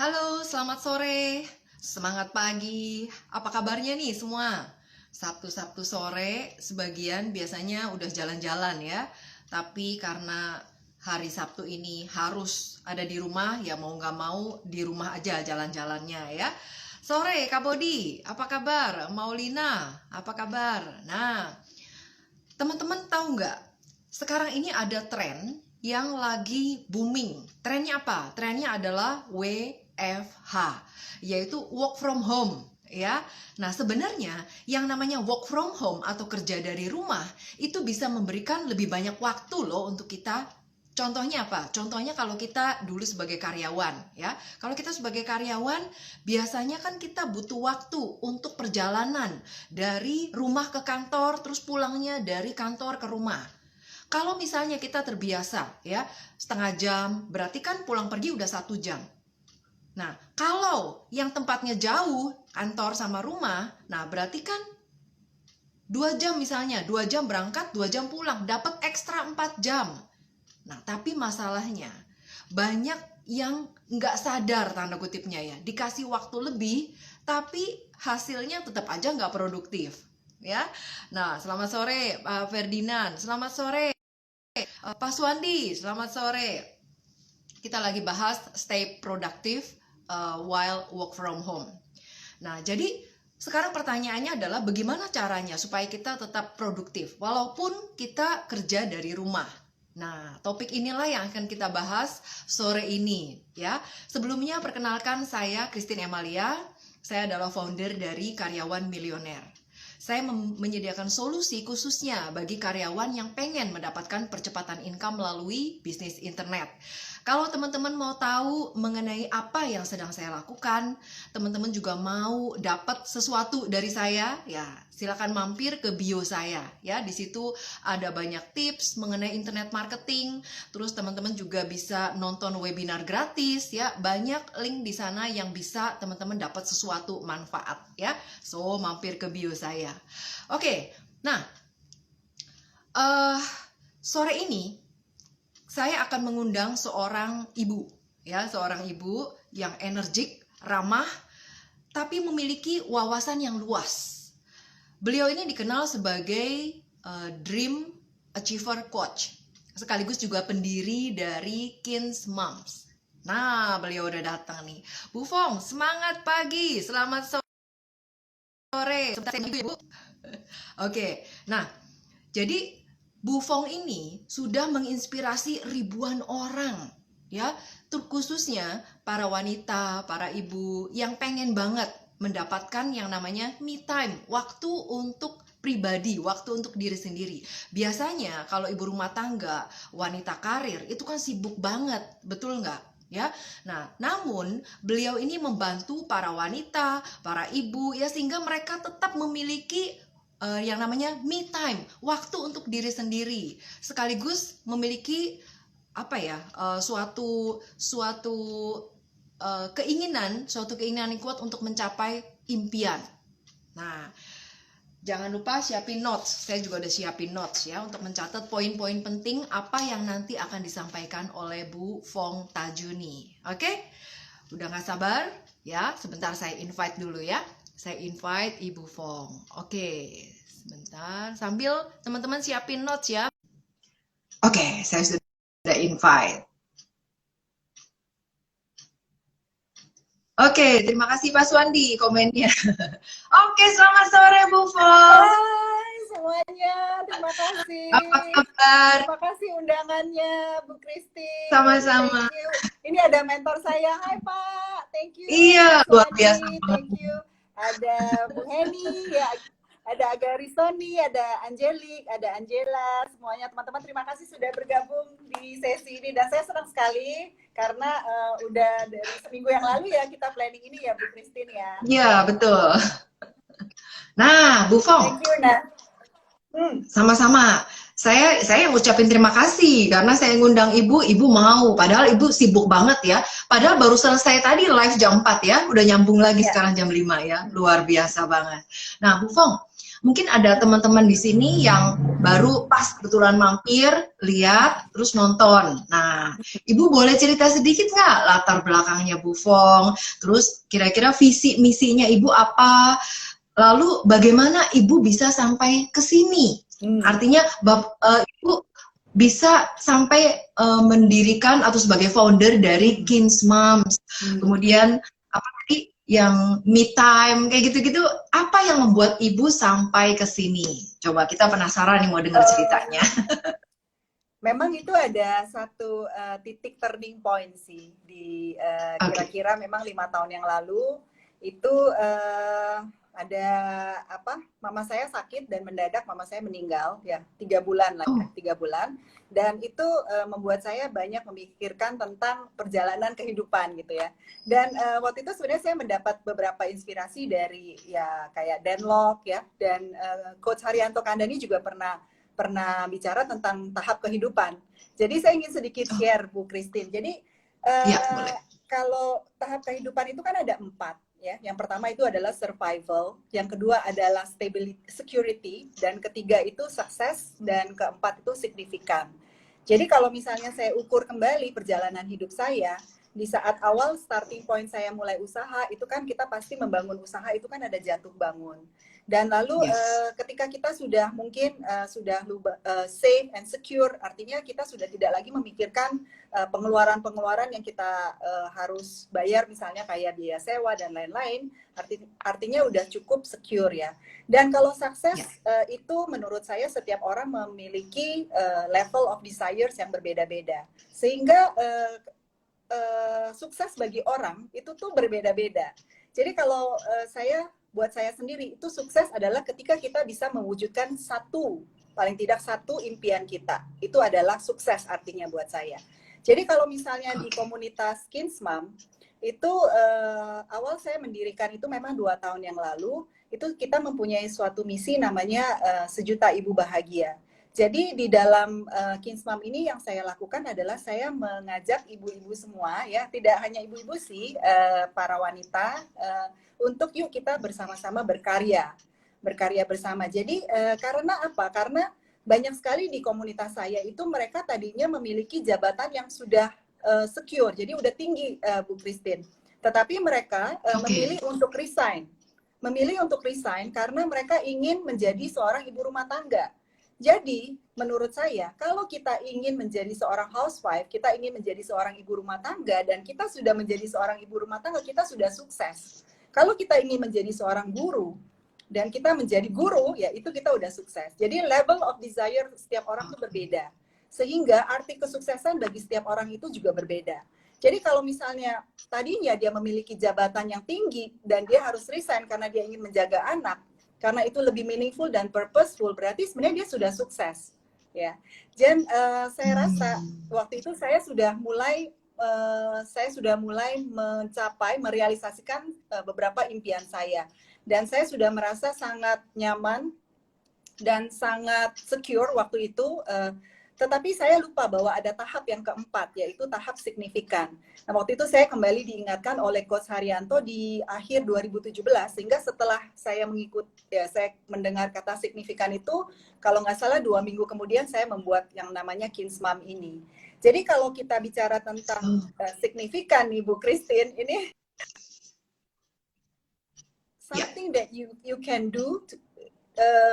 Halo, selamat sore. Semangat pagi. Apa kabarnya nih semua? Sabtu-Sabtu sore, sebagian biasanya udah jalan-jalan ya. Tapi karena hari Sabtu ini harus ada di rumah, ya mau nggak mau di rumah aja jalan-jalannya ya. Sore, Kak Bodi, apa kabar? Maulina, apa kabar? Nah, teman-teman tahu nggak? Sekarang ini ada tren yang lagi booming. Trennya apa? Trennya adalah WFH, yaitu work from home. Ya, nah sebenarnya yang namanya work from home atau kerja dari rumah itu bisa memberikan lebih banyak waktu loh untuk kita. Contohnya apa? Contohnya kalau kita dulu sebagai karyawan, ya. Kalau kita sebagai karyawan, biasanya kan kita butuh waktu untuk perjalanan dari rumah ke kantor, terus pulangnya dari kantor ke rumah. Kalau misalnya kita terbiasa, ya, setengah jam, berarti kan pulang pergi udah 1 jam. Nah, kalau yang tempatnya jauh, kantor sama rumah, nah berarti kan 2 jam misalnya, 2 jam berangkat, 2 jam pulang, dapat ekstra 4 jam. Nah, tapi masalahnya banyak yang nggak sadar tanda kutipnya ya, dikasih waktu lebih, tapi hasilnya tetap aja nggak produktif. Ya, nah selamat sore Pak Ferdinand, selamat sore Pak Suwandi, selamat sore. Kita lagi bahas stay productive while work from home. Nah, jadi sekarang pertanyaannya adalah bagaimana caranya supaya kita tetap produktif walaupun kita kerja dari rumah. Nah, topik inilah yang akan kita bahas sore ini ya. Sebelumnya perkenalkan saya Christine Emalia. Saya adalah founder dari Karyawan Milioner. Saya menyediakan solusi khususnya bagi karyawan yang pengen mendapatkan percepatan income melalui bisnis internet. Kalau teman-teman mau tahu mengenai apa yang sedang saya lakukan, teman-teman juga mau dapat sesuatu dari saya, ya silakan mampir ke bio saya. Ya, di situ ada banyak tips mengenai internet marketing. Terus teman-teman juga bisa nonton webinar gratis, ya banyak link di sana yang bisa teman-teman dapat sesuatu manfaat. Ya, so mampir ke bio saya. Oke, nah sore ini saya akan mengundang seorang ibu, ya, seorang ibu yang energik, ramah, tapi memiliki wawasan yang luas. Beliau ini dikenal sebagai Dream Achiever Coach, sekaligus juga pendiri dari Kins Moms. Nah, beliau udah datang nih. Bu Fong, semangat pagi, selamat sore. Sebentar, Ibu. Oke, nah, jadi Bu Fong ini sudah menginspirasi ribuan orang, ya, terkhususnya para wanita, para ibu yang pengen banget mendapatkan yang namanya me time, waktu untuk pribadi, waktu untuk diri sendiri. Biasanya kalau ibu rumah tangga, wanita karir, itu kan sibuk banget, betul nggak? Ya, nah, namun beliau ini membantu para wanita, para ibu, ya sehingga mereka tetap memiliki yang namanya me time, waktu untuk diri sendiri, sekaligus memiliki apa ya, suatu keinginan yang kuat untuk mencapai impian. Nah, jangan lupa siapin notes. Saya juga udah siapin notes ya untuk mencatat poin-poin penting apa yang nanti akan disampaikan oleh Bu Fong Tajuni. Oke? Udah gak sabar? Ya, sebentar saya invite dulu ya. Saya invite Ibu Fong. Oke, sebentar. Sambil teman-teman siapin notes ya. Oke, saya sudah invite. Oke, terima kasih Pak Suwandi komennya. Oke, selamat sore Bu Fong. Hai semuanya, terima kasih. Apa kabar? Terima kasih undangannya Bu Christine. Sama-sama. Ini ada mentor saya. Hai Pak, thank you. Iya, luar biasa. Thank you. Ada Bu Heni, ya, ada Agarisoni, ada Angelik, ada Angela, semuanya teman-teman terima kasih sudah bergabung di sesi ini dan saya senang sekali karena udah dari seminggu yang lalu ya kita planning ini ya Bu Christine ya. Iya, betul. Nah, Bu Fong. Thank you, Nah. Sama-sama. Saya ngucapin terima kasih karena saya ngundang ibu mau. Padahal ibu sibuk banget ya. Padahal baru selesai tadi live jam 4 ya. Udah nyambung lagi sekarang jam 5 ya. Luar biasa banget. Nah, Bu Fong, Mungkin ada teman-teman di sini yang baru pas kebetulan mampir, lihat, terus nonton. Nah, Ibu boleh cerita sedikit nggak latar belakangnya Bu Fong? Terus kira-kira visi misinya Ibu apa? Lalu bagaimana Ibu bisa sampai ke sini? Artinya Ibu bisa sampai mendirikan atau sebagai founder dari Kins Moms. Kemudian apa tadi yang me time kayak gitu-gitu, apa yang membuat Ibu sampai ke sini? Coba kita penasaran nih mau dengar ceritanya. Memang itu ada satu titik turning point sih di kira-kira memang 5 tahun yang lalu itu ada mama saya sakit dan mendadak mama saya meninggal ya 3 bulan lah 3 bulan, dan itu membuat saya banyak memikirkan tentang perjalanan kehidupan gitu ya. Dan waktu itu sebenarnya saya mendapat beberapa inspirasi dari ya kayak Dan Lok ya, dan Coach Haryanto Kandani juga pernah bicara tentang tahap kehidupan. Jadi saya ingin sedikit share Bu Christine. Jadi kalau tahap kehidupan itu kan ada 4 ya. Yang pertama itu adalah survival, yang kedua adalah stability, security, dan ketiga itu sukses, dan keempat itu signifikan. Jadi kalau misalnya saya ukur kembali perjalanan hidup saya, di saat awal starting point saya mulai usaha, itu kan kita pasti membangun usaha itu kan ada jatuh bangun. Dan lalu ketika kita sudah mungkin sudah safe and secure, artinya kita sudah tidak lagi memikirkan pengeluaran-pengeluaran yang kita harus bayar, misalnya kayak biaya sewa dan lain-lain, artinya udah cukup secure ya. Dan kalau sukses itu menurut saya setiap orang memiliki level of desires yang berbeda-beda. Sehingga sukses bagi orang itu tuh berbeda-beda. Jadi kalau buat saya sendiri itu sukses adalah ketika kita bisa mewujudkan paling tidak satu impian kita. Itu adalah sukses artinya buat saya. Jadi kalau misalnya di komunitas Kins Mom, itu awal saya mendirikan itu memang 2 tahun yang lalu, itu kita mempunyai suatu misi namanya 1 juta ibu bahagia. Jadi di dalam Kins Mom ini yang saya lakukan adalah saya mengajak ibu-ibu semua ya, tidak hanya ibu-ibu sih, para wanita, untuk yuk kita bersama-sama berkarya bersama. Jadi karena apa? Karena banyak sekali di komunitas saya itu mereka tadinya memiliki jabatan yang sudah secure, jadi udah tinggi Bu Christine. Tetapi mereka memilih untuk resign karena mereka ingin menjadi seorang ibu rumah tangga. Jadi, menurut saya, kalau kita ingin menjadi seorang housewife, kita ingin menjadi seorang ibu rumah tangga, dan kita sudah menjadi seorang ibu rumah tangga, kita sudah sukses. Kalau kita ingin menjadi seorang guru, dan kita menjadi guru, ya itu kita udah sukses. Jadi, level of desire setiap orang itu berbeda. Sehingga arti kesuksesan bagi setiap orang itu juga berbeda. Jadi, kalau misalnya tadinya dia memiliki jabatan yang tinggi, dan dia harus resign karena dia ingin menjaga anak, karena itu lebih meaningful dan purposeful, berarti sebenarnya dia sudah sukses ya. Dan saya rasa waktu itu saya sudah mulai merealisasikan beberapa impian saya, dan saya sudah merasa sangat nyaman dan sangat secure waktu itu. Tetapi saya lupa bahwa ada tahap yang keempat, yaitu tahap signifikan. Nah, waktu itu saya kembali diingatkan oleh Coach Haryanto di akhir 2017, sehingga setelah saya saya mendengar kata signifikan itu, kalau nggak salah 2 minggu kemudian saya membuat yang namanya Kins Mom ini. Jadi kalau kita bicara tentang signifikan nih Bu Christine, ini something that you can do,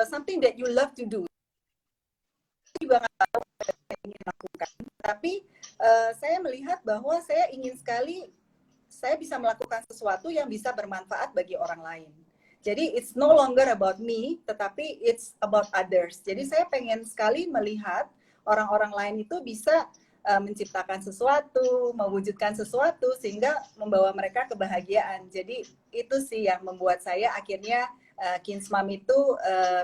something that you love to do. Juga nggak tahu apa yang ingin lakukan, tapi saya melihat bahwa saya ingin sekali saya bisa melakukan sesuatu yang bisa bermanfaat bagi orang lain. Jadi it's no longer about me, tetapi it's about others. Jadi saya pengen sekali melihat orang-orang lain itu bisa menciptakan sesuatu, mewujudkan sesuatu, sehingga membawa mereka kebahagiaan. Jadi itu sih yang membuat saya akhirnya Kins Mom itu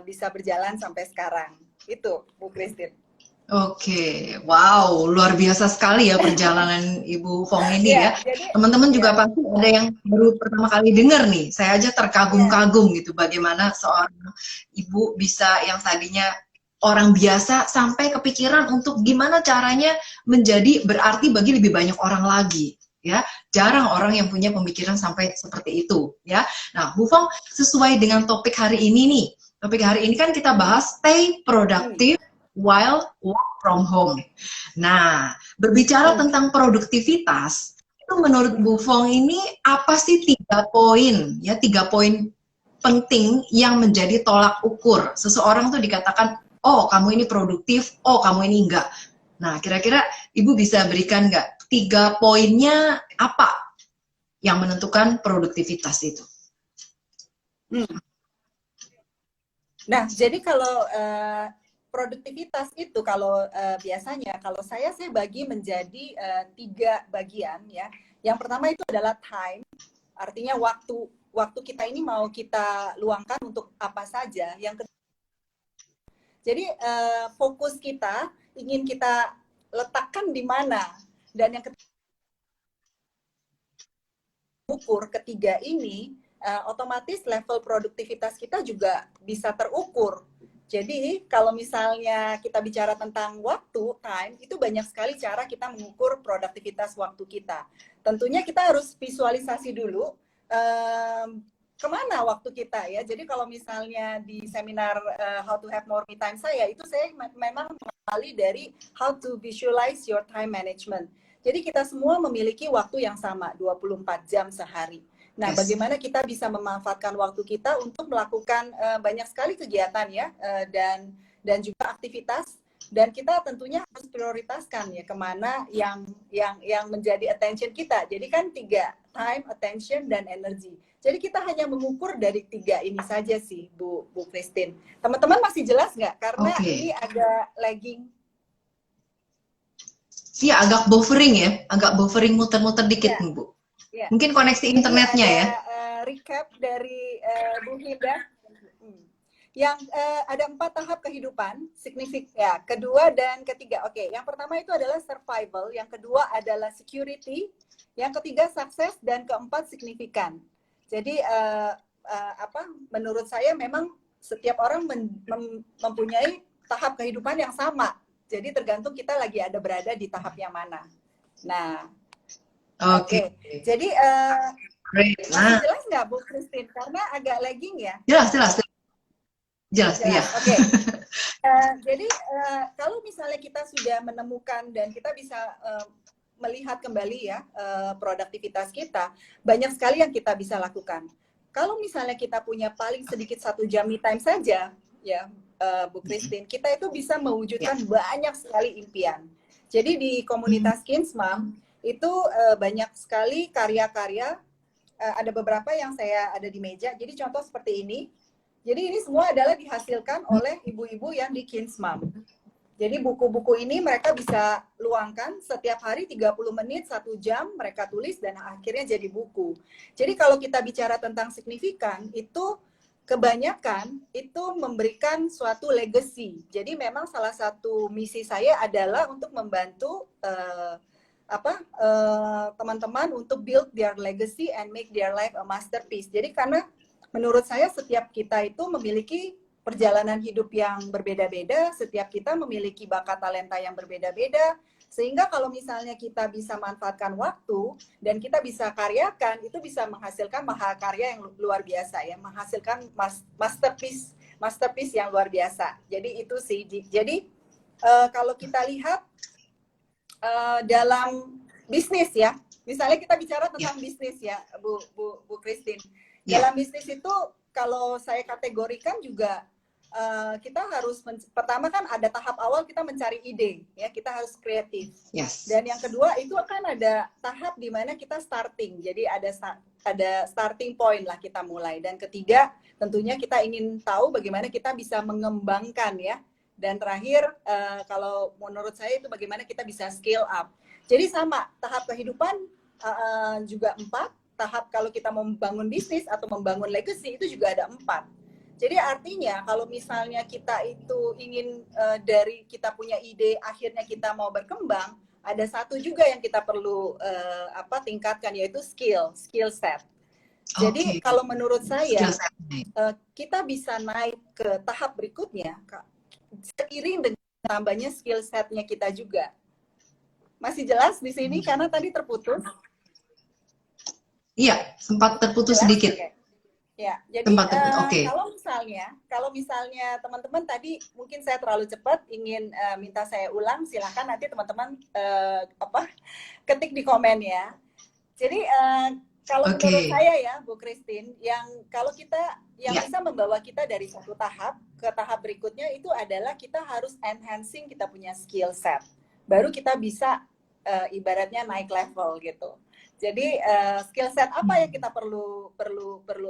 bisa berjalan sampai sekarang. Itu Bu Christine. Oke, wow, luar biasa sekali ya perjalanan Ibu Fong ini ya. Teman-teman juga pasti ada yang baru pertama kali dengar nih. Saya aja terkagum-kagum gitu bagaimana seorang ibu bisa yang tadinya orang biasa sampai kepikiran untuk gimana caranya menjadi berarti bagi lebih banyak orang lagi. Ya, jarang orang yang punya pemikiran sampai seperti itu ya. Nah, Bu Fong, sesuai dengan topik hari ini nih, Topik hari ini kan kita bahas stay productive while work from home. Nah, berbicara tentang produktivitas, itu menurut Bu Fong ini apa sih 3 poin ya, 3 poin penting yang menjadi tolak ukur seseorang tuh dikatakan, oh kamu ini produktif, oh kamu ini enggak. Nah, kira-kira Ibu bisa berikan nggak 3 poinnya apa yang menentukan produktivitas itu? Nah, jadi kalau produktivitas itu kalau biasanya kalau saya bagi menjadi 3 bagian ya. Yang pertama itu adalah time, artinya waktu kita ini mau kita luangkan untuk apa saja. Yang kedua, jadi fokus kita ingin kita letakkan di mana, dan yang ketiga, ukur ketiga ini otomatis level produktivitas kita juga bisa terukur. Jadi kalau misalnya kita bicara tentang waktu, time, itu banyak sekali cara kita mengukur produktivitas waktu kita. Tentunya kita harus visualisasi dulu kemana waktu kita ya. Jadi kalau misalnya di seminar How to Have More Me Time saya, itu saya memang mengawali dari How to Visualize Your Time Management. Jadi kita semua memiliki waktu yang sama, 24 jam sehari. Nah, bagaimana kita bisa memanfaatkan waktu kita untuk melakukan banyak sekali kegiatan ya, dan juga aktivitas, dan kita tentunya harus prioritaskan ya kemana yang menjadi attention kita. Jadi kan 3, time, attention, dan energy. Jadi kita hanya mengukur dari 3 ini saja sih, Bu Christine. Teman-teman masih jelas nggak? Karena ini ada lagging. Iya, agak buffering muter-muter dikit nih, Bu. Ya. Mungkin koneksi internetnya ya. Recap dari Bu Hilda. Yang ada 4 tahap kehidupan, ya, kedua dan ketiga. Oke, yang pertama itu adalah survival, yang kedua adalah security, yang ketiga sukses, dan keempat signifikan. Jadi menurut saya memang setiap orang mempunyai tahap kehidupan yang sama. Jadi tergantung kita lagi berada di tahap yang mana. Nah, Oke. Jadi masih jelas nggak Bu Christine? Karena agak lagging ya. Jelas. Ya. Oke. Jadi kalau misalnya kita sudah menemukan dan kita bisa melihat kembali ya produktivitas kita, banyak sekali yang kita bisa lakukan. Kalau misalnya kita punya paling sedikit 1 jam me time saja, ya Bu Christine, kita itu bisa mewujudkan banyak sekali impian. Jadi di komunitas Kinsmam itu banyak sekali karya-karya, ada beberapa yang saya ada di meja. Jadi contoh seperti ini. Jadi ini semua adalah dihasilkan oleh ibu-ibu yang di Kinsmam. Jadi buku-buku ini mereka bisa luangkan setiap hari 30 menit, 1 jam mereka tulis dan akhirnya jadi buku. Jadi kalau kita bicara tentang signifikan, itu kebanyakan itu memberikan suatu legacy. Jadi memang salah satu misi saya adalah untuk membantu teman-teman untuk build their legacy and make their life a masterpiece. Jadi karena menurut saya setiap kita itu memiliki perjalanan hidup yang berbeda-beda, setiap kita memiliki bakat talenta yang berbeda-beda, sehingga kalau misalnya kita bisa manfaatkan waktu dan kita bisa karyakan, itu bisa menghasilkan mahakarya yang luar biasa ya, menghasilkan masterpiece yang luar biasa. Jadi itu sih. Jadi kalau kita lihat dalam bisnis ya, misalnya kita bicara tentang bisnis ya, Bu Christine. Dalam bisnis itu kalau saya kategorikan juga kita harus pertama kan ada tahap awal kita mencari ide ya, kita harus kreatif. Dan yang kedua itu akan ada tahap di mana kita starting. Jadi ada starting point lah kita mulai. Dan ketiga tentunya kita ingin tahu bagaimana kita bisa mengembangkan ya. Dan terakhir kalau menurut saya itu bagaimana kita bisa scale up. Jadi sama tahap kehidupan juga 4. Tahap kalau kita membangun bisnis atau membangun legacy itu juga ada 4. Jadi artinya kalau misalnya kita itu ingin dari kita punya ide akhirnya kita mau berkembang, ada satu juga yang kita perlu tingkatkan, yaitu skill set. Jadi kalau menurut saya kita bisa naik ke tahap berikutnya seiring dengan tambahnya skill setnya kita juga. Masih jelas di sini karena tadi terputus? Iya, sempat terputus sedikit. Ya, jadi kalau misalnya kalau misalnya teman-teman tadi mungkin saya terlalu cepat ingin minta saya ulang, silakan nanti teman-teman ketik di komen ya. Jadi kalau menurut Oke. saya ya, Bu Christine, yang Ya. bisa membawa kita dari satu tahap ke tahap berikutnya itu adalah kita harus enhancing kita punya skill set. Baru kita bisa ibaratnya naik level gitu. Jadi skill set apa yang kita perlu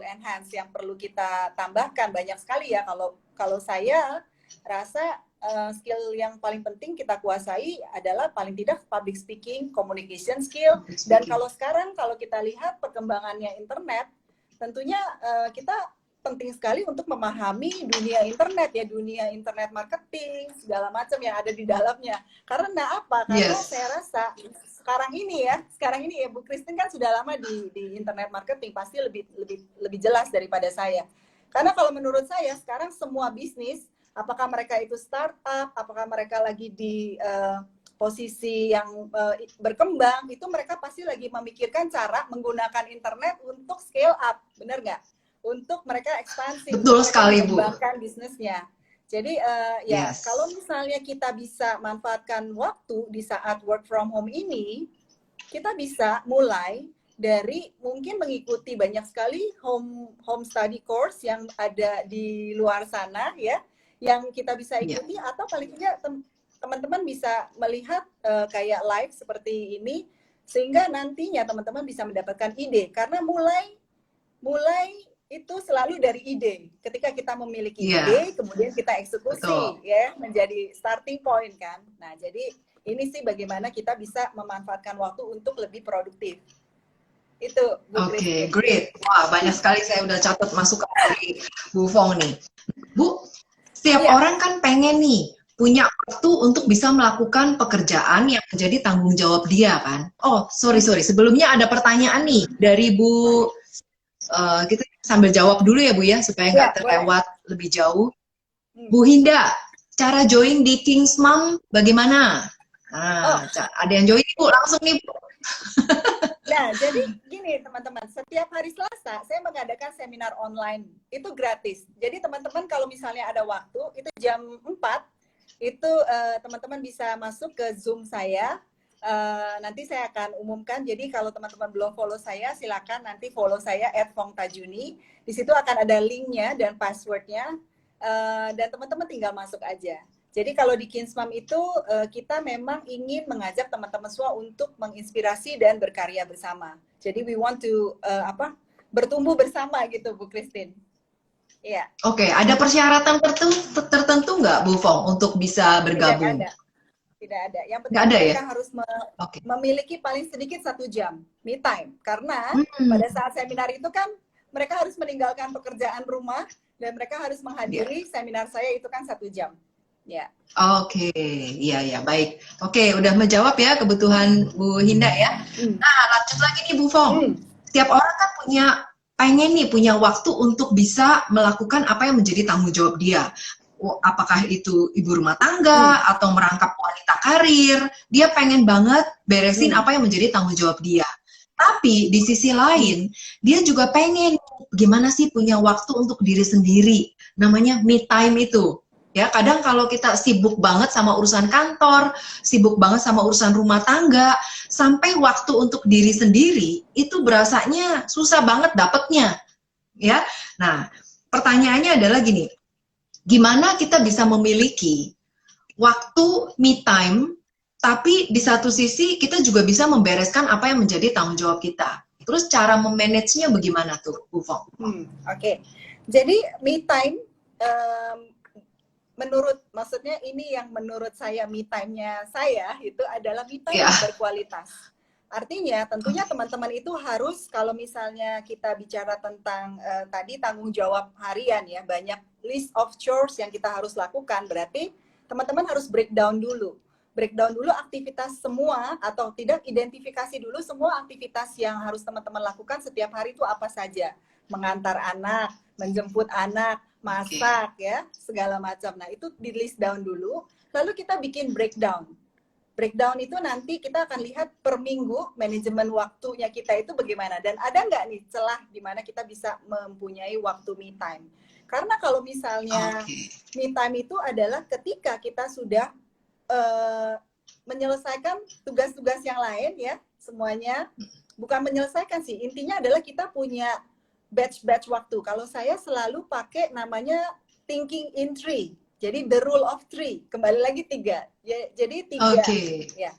enhance, yang perlu kita tambahkan banyak sekali ya. Kalau saya rasa skill yang paling penting kita kuasai adalah paling tidak public speaking, communication skill. Dan kalau sekarang kalau kita lihat perkembangannya internet, tentunya kita penting sekali untuk memahami dunia internet ya, dunia internet marketing segala macam yang ada di dalamnya. Karena apa? Karena Yes. saya rasa sekarang ini ya Bu Christine kan sudah lama di internet marketing, pasti lebih jelas daripada saya. Karena kalau menurut saya sekarang semua bisnis, apakah mereka itu startup, apakah mereka lagi di posisi yang berkembang, itu mereka pasti lagi memikirkan cara menggunakan internet untuk scale up, benar nggak? Untuk mereka ekspansi, Betul untuk mereka sekali, Bu. mengembangkan bisnisnya. Jadi Yes. kalau misalnya kita bisa manfaatkan waktu di saat work from home ini, kita bisa mulai dari mungkin mengikuti banyak sekali home study course yang ada di luar sana ya, yang kita bisa ikuti, atau paling tidak teman-teman bisa melihat kayak live seperti ini, sehingga nantinya teman-teman bisa mendapatkan ide, karena mulai itu selalu dari ide. Ketika kita memiliki ide, kemudian kita eksekusi. Betul. Ya, menjadi starting point kan. Nah, jadi ini sih bagaimana kita bisa memanfaatkan waktu untuk lebih produktif. Itu, Bu Oke, Christine. great. Wah, banyak sekali saya udah catat masukan dari Bu Fong nih. Bu, setiap orang kan pengen nih punya waktu untuk bisa melakukan pekerjaan yang menjadi tanggung jawab dia kan. Oh, sorry. Sebelumnya ada pertanyaan nih dari Bu. Kita sambil jawab dulu ya Bu ya, supaya nggak terlewat lebih jauh. Bu Hinda, cara join di King's Mom bagaimana? Nah, ada yang join Bu, langsung nih Bu. Nah, jadi gini teman-teman, setiap hari Selasa saya mengadakan seminar online, itu gratis. Jadi teman-teman kalau misalnya ada waktu, itu jam 4, itu teman-teman bisa masuk ke Zoom saya. Nanti saya akan umumkan. Jadi kalau teman-teman belum follow saya, silakan nanti follow saya @fongtajuni. Di situ akan ada linknya dan passwordnya, dan teman-teman tinggal masuk aja. Jadi kalau di Kinsmam itu kita memang ingin mengajak teman-teman semua untuk menginspirasi dan berkarya bersama. Jadi we want to bertumbuh bersama gitu, Bu Christine. Iya. Oke, ada persyaratan tertentu nggak Bu Fong untuk bisa bergabung? Tidak ada. Yang penting mereka harus memiliki paling sedikit 1 jam me time. Karena pada saat seminar itu kan mereka harus meninggalkan pekerjaan rumah dan mereka harus menghadiri seminar saya itu kan 1 jam. Ya. Oke, iya baik. Oke, udah menjawab ya kebutuhan Bu Hinda ya. Nah, lanjut lagi nih Bu Fong. Setiap orang kan pengen punya waktu untuk bisa melakukan apa yang menjadi tanggung jawab dia. Apakah itu ibu rumah tangga atau merangkap wanita karir, dia pengen banget beresin apa yang menjadi tanggung jawab dia. Tapi di sisi lain, dia juga pengen gimana sih punya waktu untuk diri sendiri. Namanya me time itu. Ya, kadang kalau kita sibuk banget sama urusan kantor, sibuk banget sama urusan rumah tangga, sampai waktu untuk diri sendiri itu berasanya susah banget dapetnya. Ya. Nah, pertanyaannya adalah gini. Gimana kita bisa memiliki waktu me time, tapi di satu sisi kita juga bisa membereskan apa yang menjadi tanggung jawab kita. Terus cara memanagenya bagaimana tuh, Bu Fong? Oke. Jadi me time, maksudnya ini yang menurut saya me time-nya saya itu adalah me time yang berkualitas. Artinya tentunya teman-teman itu harus, kalau misalnya kita bicara tentang tadi tanggung jawab harian ya, banyak list of chores yang kita harus lakukan, berarti teman-teman harus breakdown dulu aktivitas semua, atau tidak, identifikasi dulu semua aktivitas yang harus teman-teman lakukan setiap hari itu apa saja. Mengantar anak, menjemput anak, masak ya, segala macam. Nah, itu di list down dulu, lalu kita bikin breakdown. Breakdown itu nanti kita akan lihat per minggu manajemen waktunya kita itu bagaimana, dan ada nggak nih celah di mana kita bisa mempunyai waktu me time. Karena kalau misalnya Oke. me time itu adalah ketika kita sudah eh, menyelesaikan tugas-tugas yang lain ya, semuanya. Bukan menyelesaikan sih, intinya adalah kita punya batch-batch waktu. Kalau saya selalu pakai namanya thinking in three. Jadi the rule of three, kembali lagi tiga. Ya, jadi tiga. Oke. Ya,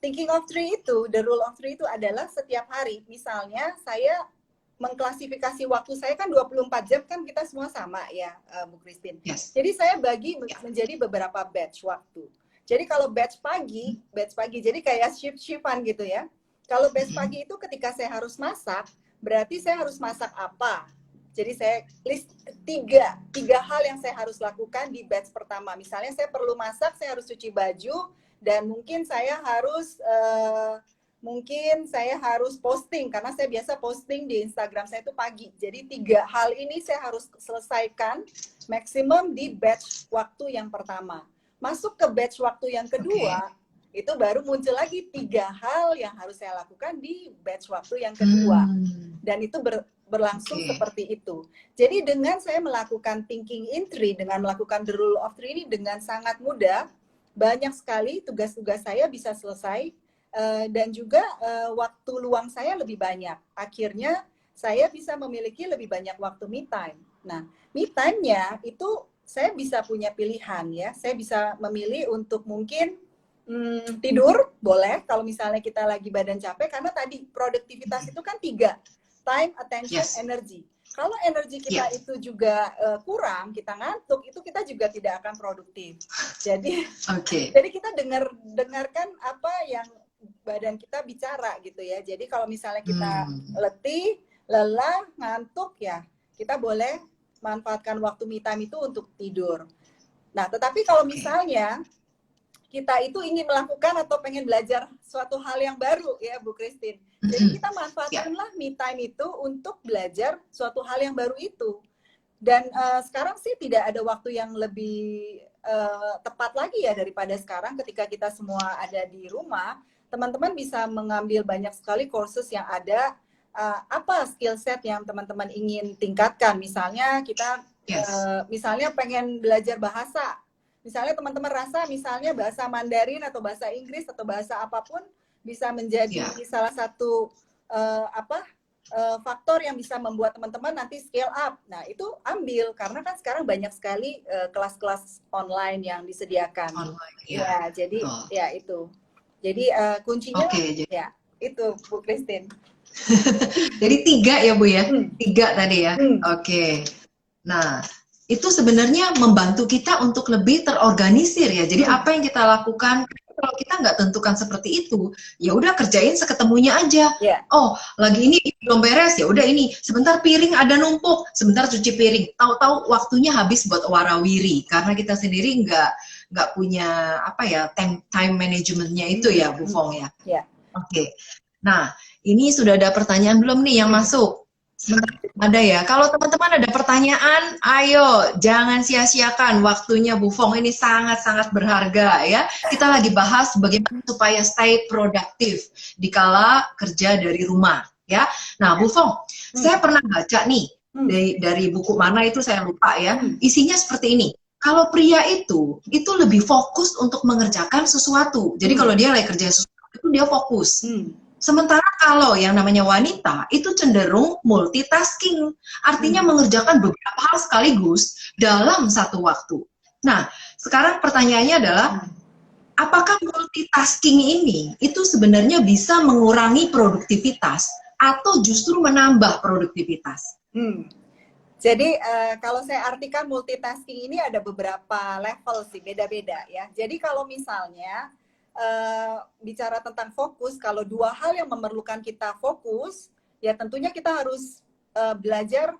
thinking of three itu, the rule of three itu adalah setiap hari. Misalnya saya mengklasifikasi waktu saya kan 24 jam kan kita semua sama ya, Bu Christine. Yes. Jadi saya bagi Ya. menjadi beberapa batch waktu. Jadi kalau batch pagi, jadi kayak shift-shiftan gitu ya. Kalau batch pagi itu ketika saya harus masak, berarti saya harus masak apa? Jadi saya list tiga hal yang saya harus lakukan di batch pertama. Misalnya saya perlu masak, saya harus cuci baju, dan mungkin saya harus posting, karena saya biasa posting di Instagram saya itu pagi. Jadi 3 hal ini saya harus selesaikan maksimum di batch waktu yang pertama. Masuk ke batch waktu yang kedua, itu baru muncul lagi 3 hal yang harus saya lakukan di batch waktu yang kedua. Dan itu berlangsung seperti itu. Jadi dengan saya melakukan thinking in three, dengan melakukan the rule of three ini dengan sangat mudah, banyak sekali tugas-tugas saya bisa selesai, dan juga waktu luang saya lebih banyak. Akhirnya saya bisa memiliki lebih banyak waktu me time. Nah, me time-nya itu saya bisa punya pilihan ya. Saya bisa memilih untuk mungkin tidur, boleh kalau misalnya kita lagi badan capek, karena tadi produktivitas itu kan 3, time, attention, energy. Kalau energi kita itu juga kurang, kita ngantuk, itu kita juga tidak akan produktif. Jadi, jadi kita dengarkan apa yang badan kita bicara gitu ya. Jadi kalau misalnya kita letih, lelah, ngantuk ya, kita boleh manfaatkan waktu me time itu untuk tidur. Nah, tetapi kalau misalnya kita itu ingin melakukan atau pengen belajar suatu hal yang baru ya Bu Christine. Jadi kita manfaatkanlah me time itu untuk belajar suatu hal yang baru itu. Dan sekarang sih tidak ada waktu yang lebih tepat lagi ya daripada sekarang ketika kita semua ada di rumah. Teman-teman bisa mengambil banyak sekali kursus yang ada. Apa skill set yang teman-teman ingin tingkatkan? Misalnya kita misalnya pengen belajar bahasa. Misalnya teman-teman rasa misalnya bahasa Mandarin atau bahasa Inggris atau bahasa apapun bisa menjadi salah satu faktor yang bisa membuat teman-teman nanti scale up. Nah, itu ambil karena kan sekarang banyak sekali kelas-kelas online yang disediakan. Ya, jadi ya itu. Jadi kuncinya ya itu Bu Christine. Jadi 3 ya Bu ya? 3 tadi ya? Oke. Nah, itu sebenarnya membantu kita untuk lebih terorganisir ya. Jadi apa yang kita lakukan, kalau kita nggak tentukan seperti itu, ya udah kerjain seketemunya aja. Oh, lagi ini belum beres, ya udah ini. Sebentar piring ada numpuk, sebentar cuci piring. Tahu-tahu waktunya habis buat warawiri karena kita sendiri nggak punya apa ya time managementnya itu ya Bu Fong ya. Oke. Nah, ini sudah ada pertanyaan belum nih yang masuk? Sebentar, ada ya. Kalau teman-teman ada pertanyaan, ayo jangan sia-siakan waktunya Bu Fong ini sangat-sangat berharga ya. Kita lagi bahas bagaimana supaya stay produktif dikala kerja dari rumah ya. Nah Bu Fong, saya pernah baca nih dari buku mana itu saya lupa ya. Isinya seperti ini. Kalau pria itu lebih fokus untuk mengerjakan sesuatu. Jadi kalau dia lagi kerja sesuatu itu dia fokus. Sementara kalau yang namanya wanita itu cenderung multitasking, artinya mengerjakan beberapa hal sekaligus dalam satu waktu. Nah, sekarang pertanyaannya adalah, apakah multitasking ini itu sebenarnya bisa mengurangi produktivitas atau justru menambah produktivitas? Jadi kalau saya artikan multitasking ini ada beberapa level sih, beda-beda ya. Jadi kalau misalnya bicara tentang fokus, kalau 2 hal yang memerlukan kita fokus, ya tentunya kita harus belajar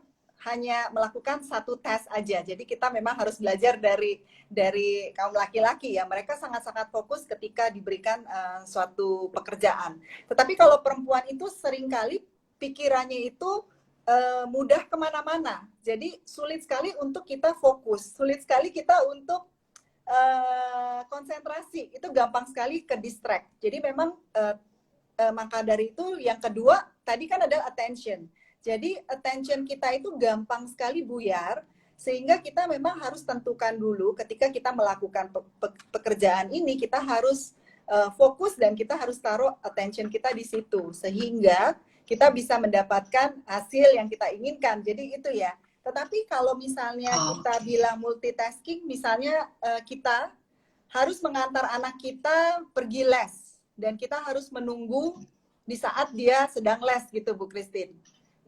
hanya melakukan satu tes aja. Jadi kita memang harus belajar dari kaum laki-laki ya. Mereka sangat-sangat fokus ketika diberikan suatu pekerjaan. Tetapi kalau perempuan itu seringkali pikirannya itu mudah kemana-mana. Jadi sulit sekali untuk kita fokus. Sulit sekali kita untuk konsentrasi, itu gampang sekali ke distract. Jadi memang maka dari itu yang kedua tadi kan ada attention. Jadi attention kita itu gampang sekali buyar Sehingga kita memang harus tentukan dulu ketika kita melakukan pekerjaan ini, kita harus fokus dan kita harus taruh attention kita di situ. Sehingga kita bisa mendapatkan hasil yang kita inginkan. Jadi itu ya. Tetapi kalau misalnya kita bilang multitasking, misalnya kita harus mengantar anak kita pergi les. Dan kita harus menunggu di saat dia sedang les gitu Bu Christine.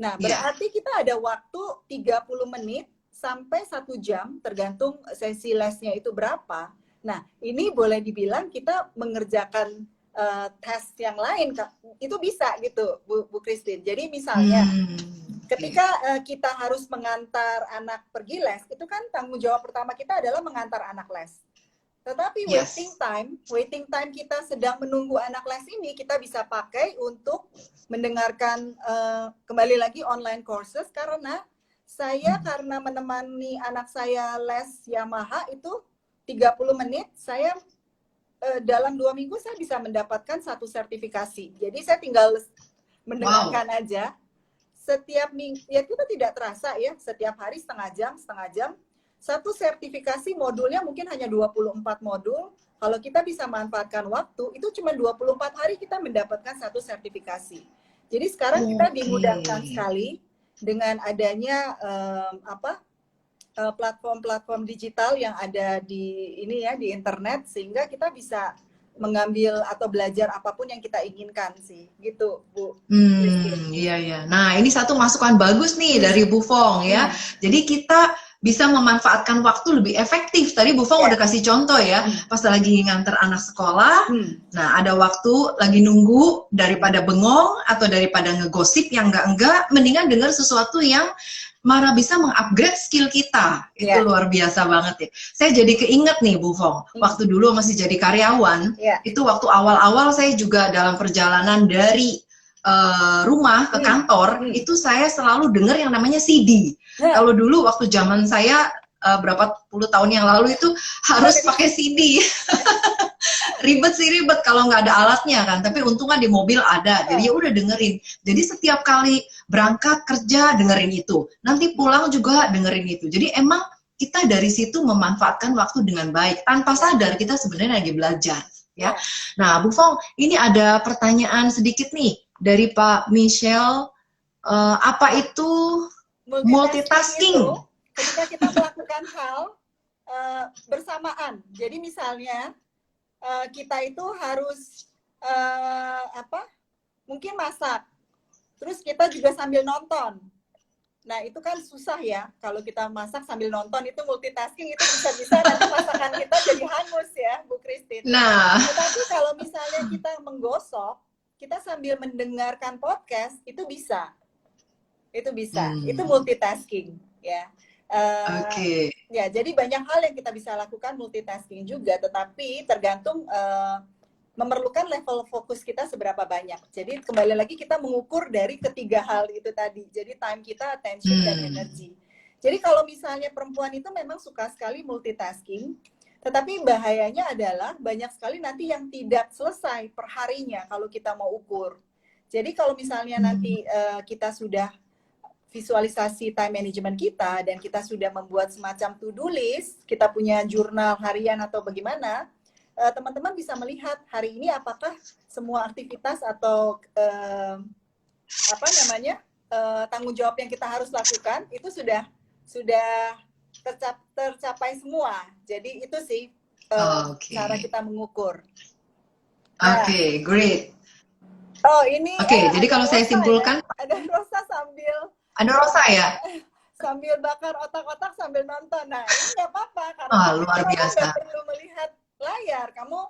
Nah, berarti kita ada waktu 30 menit sampai 1 jam, tergantung sesi lesnya itu berapa. Nah, ini boleh dibilang kita mengerjakan tes yang lain, itu bisa gitu, Bu Christine. Jadi misalnya, ketika kita harus mengantar anak pergi les, itu kan tanggung jawab pertama kita adalah mengantar anak les. Tetapi waiting time kita sedang menunggu anak les ini, kita bisa pakai untuk mendengarkan kembali lagi online courses, karena saya karena menemani anak saya les Yamaha itu 30 menit, saya dalam 2 minggu saya bisa mendapatkan 1 sertifikasi. Jadi saya tinggal mendengarkan aja. Setiap minggu, ya kita tidak terasa ya, setiap hari setengah jam. 1 sertifikasi modulnya mungkin hanya 24 modul. Kalau kita bisa manfaatkan waktu, itu cuma 24 hari kita mendapatkan 1 sertifikasi. Jadi sekarang kita dimudahkan sekali dengan adanya platform-platform digital yang ada di ini ya, di internet, sehingga kita bisa mengambil atau belajar apapun yang kita inginkan sih, gitu Bu. Iya. Nah, ini satu masukan bagus nih dari Bu Fong ya. Jadi kita bisa memanfaatkan waktu lebih efektif. Tadi Bu Fong udah kasih contoh ya, pas lagi nganter anak sekolah, nah ada waktu lagi nunggu, daripada bengong atau daripada ngegosip yang enggak, mendingan dengar sesuatu yang malah bisa mengupgrade skill kita. Itu luar biasa banget ya. Saya jadi keinget nih Bu Fong, waktu dulu masih jadi karyawan, itu waktu awal-awal saya juga dalam perjalanan dari rumah ke kantor, itu saya selalu dengar yang namanya CD. Kalau dulu waktu zaman saya berapa puluh tahun yang lalu itu harus pakai CD. Ribet kalau nggak ada alatnya kan, tapi untungnya di mobil ada, jadi ya udah dengerin. Jadi setiap kali berangkat kerja dengerin itu, nanti pulang juga dengerin itu. Jadi emang kita dari situ memanfaatkan waktu dengan baik, tanpa sadar kita sebenarnya lagi belajar ya. Nah Bu Fong, ini ada pertanyaan sedikit nih dari Pak Michelle, apa itu multitasking? Itu, ketika kita melakukan hal bersamaan. Jadi misalnya kita itu harus mungkin masak, terus kita juga sambil nonton. Nah itu kan susah ya, kalau kita masak sambil nonton itu multitasking, itu bisa-bisa nanti masakan kita jadi hangus ya Bu Christine. Nah, tetapi kalau misalnya kita menggosok, kita sambil mendengarkan podcast, itu bisa. Itu multitasking ya. Ya, jadi banyak hal yang kita bisa lakukan multitasking juga, tetapi tergantung memerlukan level fokus kita seberapa banyak. Jadi kembali lagi kita mengukur dari ketiga hal itu tadi. Jadi time kita, attention, dan energi. Jadi kalau misalnya perempuan itu memang suka sekali multitasking, tetapi bahayanya adalah banyak sekali nanti yang tidak selesai perharinya kalau kita mau ukur. Jadi kalau misalnya nanti kita sudah visualisasi time management kita dan kita sudah membuat semacam to-do list, kita punya jurnal harian atau bagaimana, teman-teman bisa melihat hari ini apakah semua aktivitas atau tanggung jawab yang kita harus lakukan itu sudah tercapai semua. Jadi itu sih cara kita mengukur. Oke, great. Oh ini. Jadi kalau saya simpulkan, ada Rosa sambil. Ada Rosa ya? Sambil bakar otak-otak sambil nonton. Nah ini nggak apa-apa karena luar biasa. Kamu nggak perlu melihat layar, kamu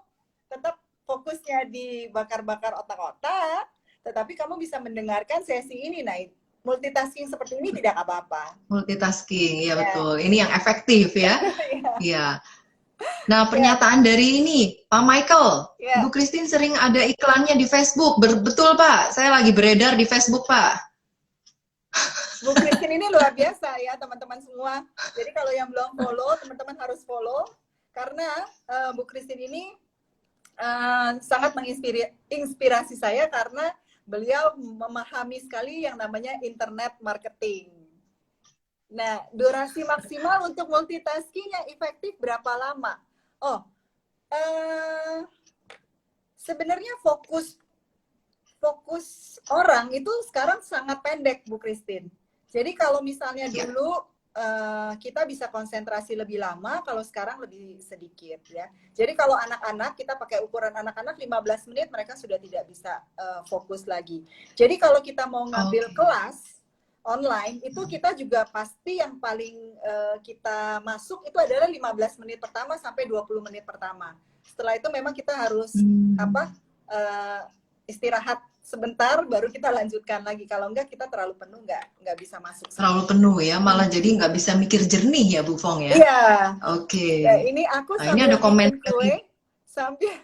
tetap fokusnya di bakar-bakar otak-otak, tetapi kamu bisa mendengarkan sesi ini. Nah, multitasking seperti ini tidak apa-apa. Multitasking, ya betul. Ini yang efektif ya. Iya. Nah, pernyataan dari ini, Pak Michael, Bu Christine sering ada iklannya di Facebook. Betul Pak, saya lagi beredar di Facebook Pak. Bu Christine ini luar biasa ya teman-teman semua. Jadi kalau yang belum follow, teman-teman harus follow. Karena Bu Christine ini sangat menginspirasi saya karena beliau memahami sekali yang namanya internet marketing. Nah, durasi maksimal untuk multitasking yang efektif berapa lama? Oh, sebenarnya fokus orang itu sekarang sangat pendek, Bu Christine. Jadi kalau misalnya dulu kita bisa konsentrasi lebih lama, kalau sekarang lebih sedikit ya. Jadi kalau anak-anak, kita pakai ukuran anak-anak 15 menit mereka sudah tidak bisa fokus lagi. Jadi kalau kita mau ngambil kelas online, itu kita juga pasti yang paling kita masuk itu adalah 15 menit pertama sampai 20 menit pertama. Setelah itu memang kita harus istirahat sebentar baru kita lanjutkan lagi. Kalau enggak kita terlalu penuh nggak bisa masuk. Terlalu penuh ya, malah jadi nggak bisa mikir jernih ya Bu Fong ya. Iya. Oke. Ya, ini aku nah, ini ada komen bikin kue sambil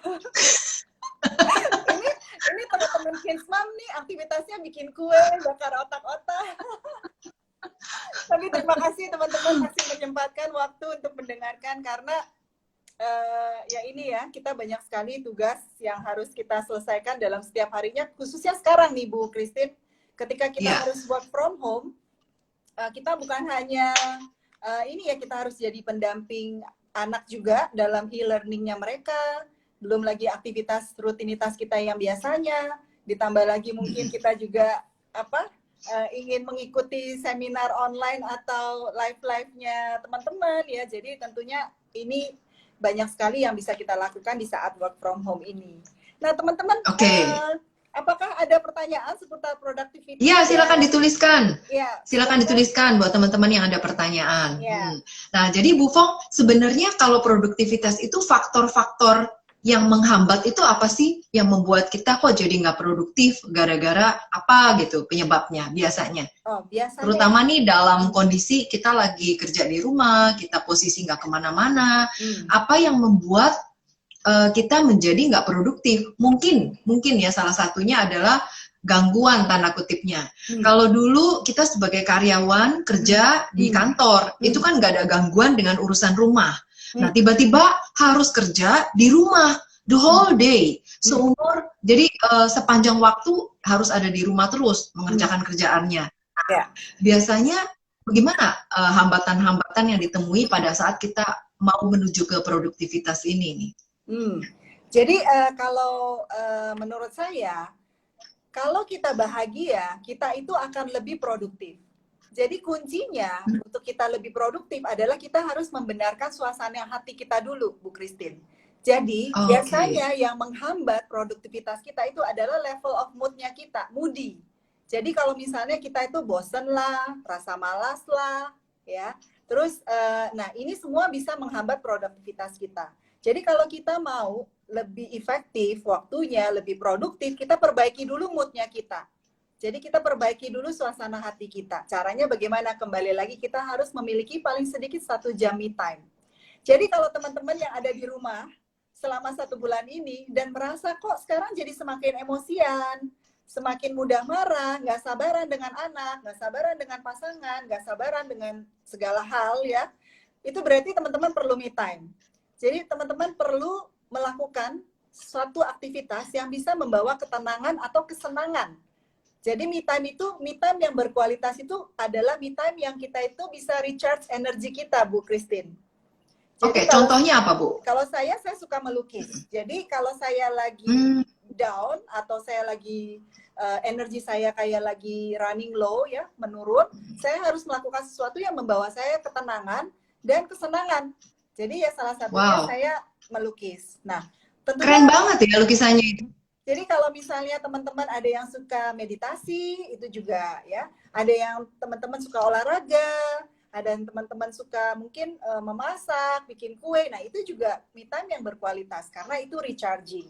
ini teman-teman Kinsmam nih aktivitasnya bikin kue, bakar otak-otak. Tapi terima kasih teman-teman masih menyempatkan waktu untuk mendengarkan karena ya ini ya, kita banyak sekali tugas yang harus kita selesaikan dalam setiap harinya, khususnya sekarang nih Bu Christine, ketika kita harus work from home, kita bukan hanya ini ya, kita harus jadi pendamping anak juga dalam e-learningnya mereka, belum lagi aktivitas rutinitas kita yang biasanya, ditambah lagi mungkin kita juga ingin mengikuti seminar online atau live-nya teman-teman ya, jadi tentunya ini banyak sekali yang bisa kita lakukan di saat work from home ini. Nah, teman-teman, apakah ada pertanyaan seputar productivity? Iya, silakan dituliskan. Ya, silakan dituliskan buat teman-teman yang ada pertanyaan. Nah, jadi Bu Fong, sebenarnya kalau produktivitas itu faktor-faktor yang menghambat itu apa sih yang membuat kita kok jadi nggak produktif gara-gara apa gitu penyebabnya biasanya? Biasanya. Terutama nih dalam kondisi kita lagi kerja di rumah, kita posisi nggak kemana-mana, apa yang membuat kita menjadi nggak produktif? Mungkin ya salah satunya adalah gangguan tanda kutipnya. Kalau dulu kita sebagai karyawan kerja di kantor, itu kan nggak ada gangguan dengan urusan rumah. Nah, tiba-tiba harus kerja di rumah the whole day, seumur, jadi sepanjang waktu harus ada di rumah terus mengerjakan kerjaannya. Nah, biasanya bagaimana hambatan-hambatan yang ditemui pada saat kita mau menuju ke produktivitas ini nih? Jadi kalau menurut saya, kalau kita bahagia, kita itu akan lebih produktif. Jadi kuncinya untuk kita lebih produktif adalah kita harus membenarkan suasana hati kita dulu, Bu Christine. Jadi biasanya yang menghambat produktivitas kita itu adalah level of mood-nya kita, moody. Jadi kalau misalnya kita itu bosen lah, rasa malas lah, ya. Terus, nah ini semua bisa menghambat produktivitas kita. Jadi kalau kita mau lebih efektif waktunya, lebih produktif, kita perbaiki dulu mood-nya kita. Jadi kita perbaiki dulu suasana hati kita. Caranya bagaimana? Kembali lagi kita harus memiliki paling sedikit 1 jam me time. Jadi kalau teman-teman yang ada di rumah selama 1 bulan ini dan merasa kok sekarang jadi semakin emosian, semakin mudah marah, nggak sabaran dengan anak, nggak sabaran dengan pasangan, nggak sabaran dengan segala hal ya, itu berarti teman-teman perlu me time. Jadi teman-teman perlu melakukan suatu aktivitas yang bisa membawa ketenangan atau kesenangan. Jadi me time yang berkualitas itu adalah me time yang kita itu bisa recharge energi kita, Bu Christine. Oke, contohnya apa, Bu? Kalau saya suka melukis. Jadi kalau saya lagi down atau saya lagi energi saya kayak lagi running low ya, menurun, saya harus melakukan sesuatu yang membawa saya ketenangan dan kesenangan. Jadi ya salah satunya saya melukis. Nah, tentunya keren banget ya lukisannya itu. Jadi kalau misalnya teman-teman ada yang suka meditasi, itu juga ya. Ada yang teman-teman suka olahraga, ada yang teman-teman suka mungkin memasak, bikin kue. Nah, itu juga me time yang berkualitas karena itu recharging.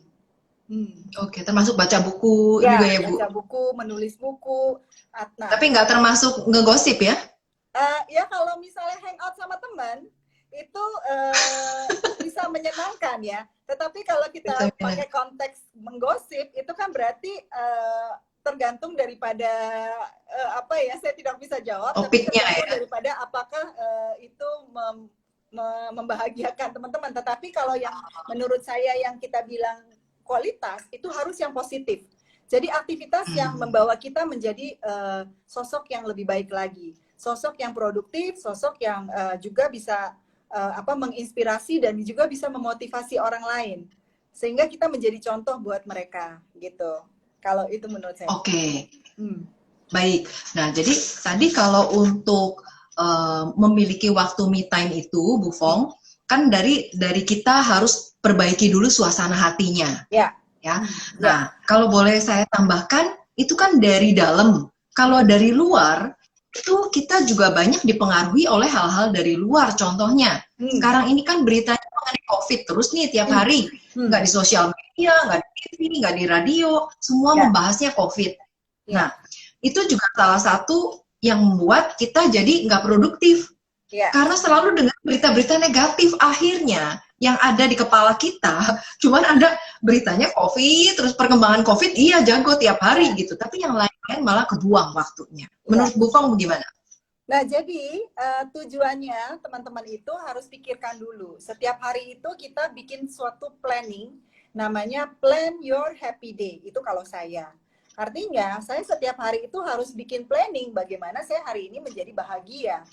Oke, termasuk baca buku juga ya, Bu? Baca buku, menulis buku. Nah, tapi nggak termasuk ngegosip ya? Ya kalau misalnya hangout sama teman, itu bisa menyenangkan ya. Tetapi kalau kita pakai konteks menggosip, itu kan berarti tergantung daripada apa ya, saya tidak bisa jawab. Topiknya tapi ya. Daripada apakah itu membahagiakan teman-teman. Tetapi kalau yang menurut saya yang kita bilang kualitas, itu harus yang positif. Jadi aktivitas yang membawa kita menjadi sosok yang lebih baik lagi, sosok yang produktif, sosok yang juga bisa menginspirasi dan juga bisa memotivasi orang lain, sehingga kita menjadi contoh buat mereka gitu. Kalau itu menurut saya. Oke. Baik. Nah, jadi tadi kalau untuk memiliki waktu me time itu, Bu Fong, kan dari kita harus perbaiki dulu suasana hatinya. Ya. Ya. Nah, kalau boleh saya tambahkan, itu kan dari dalam. Kalau dari luar, itu kita juga banyak dipengaruhi oleh hal-hal dari luar. Contohnya, sekarang ini kan beritanya mengenai COVID terus nih tiap hari. Nggak di sosial media, nggak di TV, nggak di radio, semua membahasnya COVID. Nah, itu juga salah satu yang membuat kita jadi nggak produktif. Karena selalu dengan berita-berita negatif, akhirnya yang ada di kepala kita cuman ada beritanya COVID, terus perkembangan COVID, iya jago tiap hari gitu, tapi yang lain-lain malah kebuang waktunya. Menurut Bu Fong bagaimana? Nah, jadi tujuannya teman-teman itu harus pikirkan dulu. Setiap hari itu kita bikin suatu planning, namanya plan your happy day. Itu kalau saya. Artinya, saya setiap hari itu harus bikin planning bagaimana saya hari ini menjadi bahagia.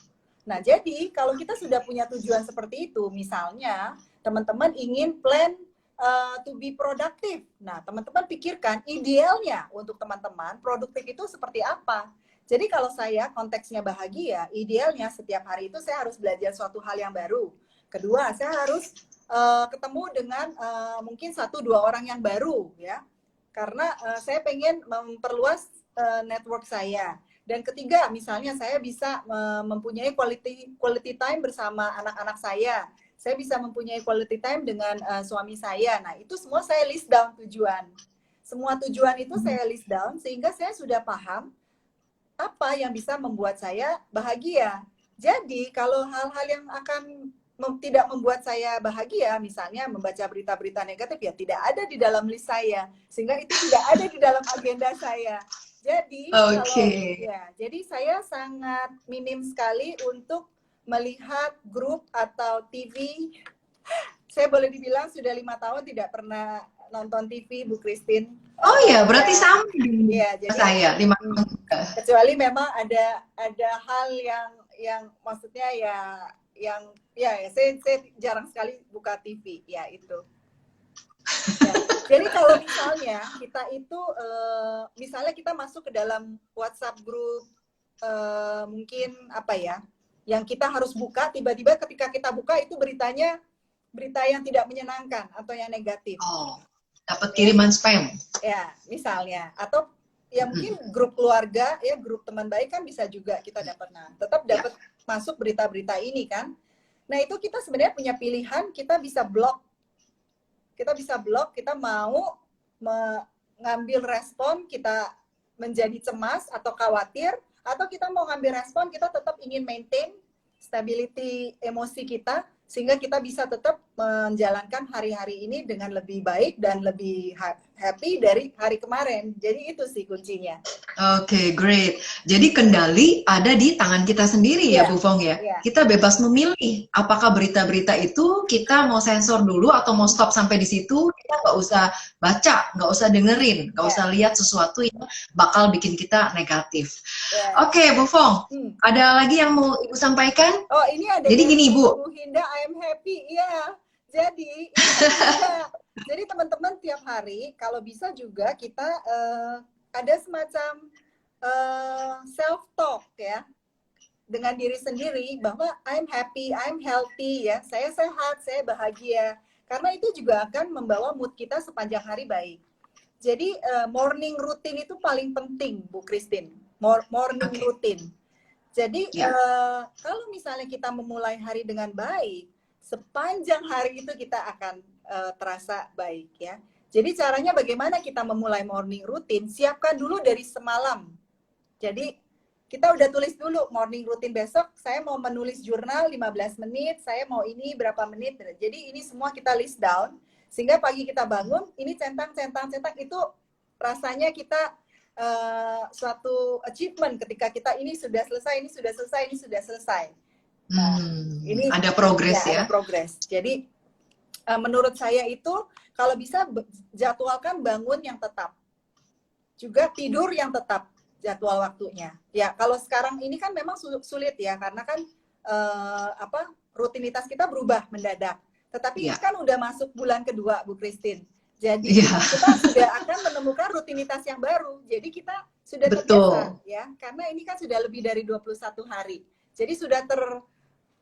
Nah, jadi kalau kita sudah punya tujuan seperti itu, misalnya teman-teman ingin plan to be productive. Nah, teman-teman pikirkan idealnya untuk teman-teman produktif itu seperti apa. Jadi kalau saya konteksnya bahagia, idealnya setiap hari itu saya harus belajar suatu hal yang baru. Kedua, saya harus ketemu dengan mungkin 1-2 orang yang baru, ya. Karena saya pengen memperluas network saya. Dan ketiga, misalnya saya bisa mempunyai quality time bersama anak-anak saya. Saya bisa mempunyai quality time dengan suami saya. Nah, itu semua saya list down tujuan. Semua tujuan itu saya list down sehingga saya sudah paham apa yang bisa membuat saya bahagia. Jadi, kalau hal-hal yang akan tidak membuat saya bahagia, misalnya membaca berita-berita negatif, ya tidak ada di dalam list saya. Sehingga itu tidak ada di dalam agenda saya. Jadi, jadi saya sangat minim sekali untuk melihat grup atau TV. Saya boleh dibilang sudah 5 tahun tidak pernah nonton TV, Bu Christine. Oh iya, berarti sama jadi, saya 5 tahun. Kecuali memang ada hal yang maksudnya saya jarang sekali buka TV, ya itu. Ya. Jadi kalau misalnya kita itu misalnya kita masuk ke dalam WhatsApp group mungkin yang kita harus buka, tiba-tiba ketika kita buka itu beritanya berita yang tidak menyenangkan atau yang negatif. Oh, dapat kiriman spam. Ya, misalnya. Atau ya mungkin grup keluarga, ya grup teman baik kan bisa juga kita dapat. Nah, tetap dapat masuk berita-berita ini kan. Nah, itu kita sebenarnya punya pilihan, kita bisa blok. Kita bisa blok, kita mau mengambil respon, kita menjadi cemas atau khawatir, atau kita mau ngambil respon, kita tetap ingin maintain stability emosi kita, sehingga kita bisa tetap menjalankan hari-hari ini dengan lebih baik dan lebih happy dari hari kemarin. Jadi itu sih kuncinya. Oke, great. Jadi kendali ada di tangan kita sendiri ya, Bu Fong ya. Kita bebas memilih apakah berita-berita itu kita mau sensor dulu atau mau stop sampai di situ. Kita nggak usah baca, nggak usah dengerin, nggak usah lihat sesuatu yang bakal bikin kita negatif. Oke, Bu Fong, ada lagi yang mau Ibu sampaikan? Oh, ini ada. Jadi gini, Bu Hinda, I am happy. Ya, jadi jadi teman-teman tiap hari kalau bisa juga kita ada semacam self talk ya dengan diri sendiri bahwa I'm happy, I'm healthy ya, saya sehat, saya bahagia. Karena itu juga akan membawa mood kita sepanjang hari baik. Jadi morning routine itu paling penting, Bu Christine. Morning routine. Jadi kalau misalnya kita memulai hari dengan baik, sepanjang hari itu kita akan terasa baik ya. Jadi caranya bagaimana kita memulai morning routine? Siapkan dulu dari semalam. Jadi kita udah tulis dulu morning routine besok, saya mau menulis jurnal 15 menit, saya mau ini berapa menit. Jadi ini semua kita list down, sehingga pagi kita bangun, ini centang, itu rasanya kita suatu achievement ketika kita ini sudah selesai, ini sudah selesai, ini sudah selesai. Nah, ini ada progres ya. Ada progres. Jadi menurut saya itu kalau bisa jadwalkan bangun yang tetap. juga tidur yang tetap jadwal waktunya. Ya, kalau sekarang ini kan memang sulit ya, karena kan rutinitas kita berubah mendadak. Tetapi ini Ya, kan udah masuk bulan kedua, Bu Christine. Jadi iya, kita sudah akan menemukan rutinitas yang baru. Jadi kita sudah terbiasa betul. ya, karena ini kan sudah lebih dari 21 hari. Jadi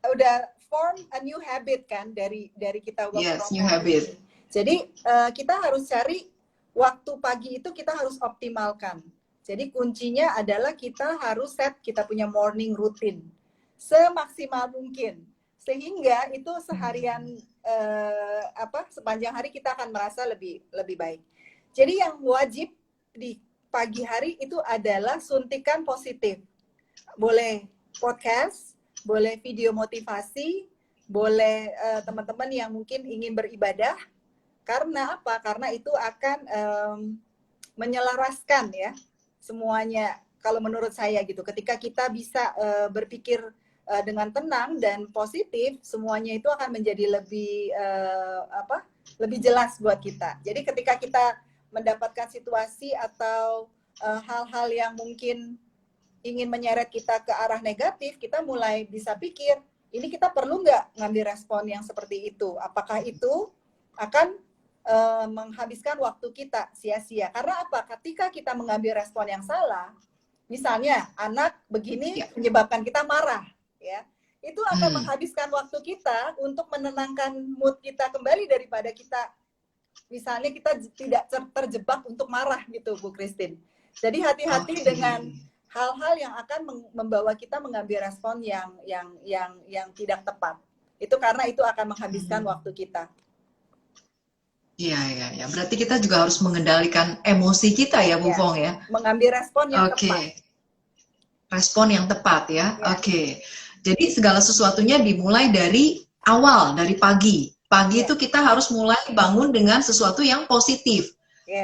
udah form a new habit kan dari kita work Yes, from new home habit. ini. Jadi kita harus cari waktu pagi itu kita harus optimalkan. Jadi kuncinya adalah kita harus set kita punya morning routine semaksimal mungkin, sehingga itu seharian sepanjang hari kita akan merasa lebih baik. Jadi yang wajib di pagi hari itu adalah suntikan positif. Boleh podcast, boleh video motivasi, boleh teman-teman yang mungkin ingin beribadah. Karena apa? Karena itu akan menyelaraskan ya semuanya. Kalau menurut saya gitu, ketika kita bisa berpikir dengan tenang dan positif, semuanya itu akan menjadi lebih jelas buat kita. Jadi ketika kita mendapatkan situasi atau hal-hal yang mungkin ingin menyeret kita ke arah negatif, kita mulai bisa pikir, ini kita perlu nggak ngambil respon yang seperti itu? Apakah itu akan menghabiskan waktu kita sia-sia? Karena apa? Ketika kita mengambil respon yang salah, misalnya anak begini menyebabkan kita marah, ya, itu akan menghabiskan waktu kita untuk menenangkan mood kita kembali daripada kita, misalnya kita tidak terjebak untuk marah gitu, Bu Christine. Jadi hati-hati dengan hal-hal yang akan membawa kita mengambil respon yang tidak tepat. Itu karena itu akan menghabiskan waktu kita. Iya. Berarti kita juga harus mengendalikan emosi kita ya, Bu Fong ya. Mengambil respon yang tepat. Respon yang tepat ya. Oke. Jadi segala sesuatunya dimulai dari awal, dari pagi. Pagi itu kita harus mulai bangun dengan sesuatu yang positif.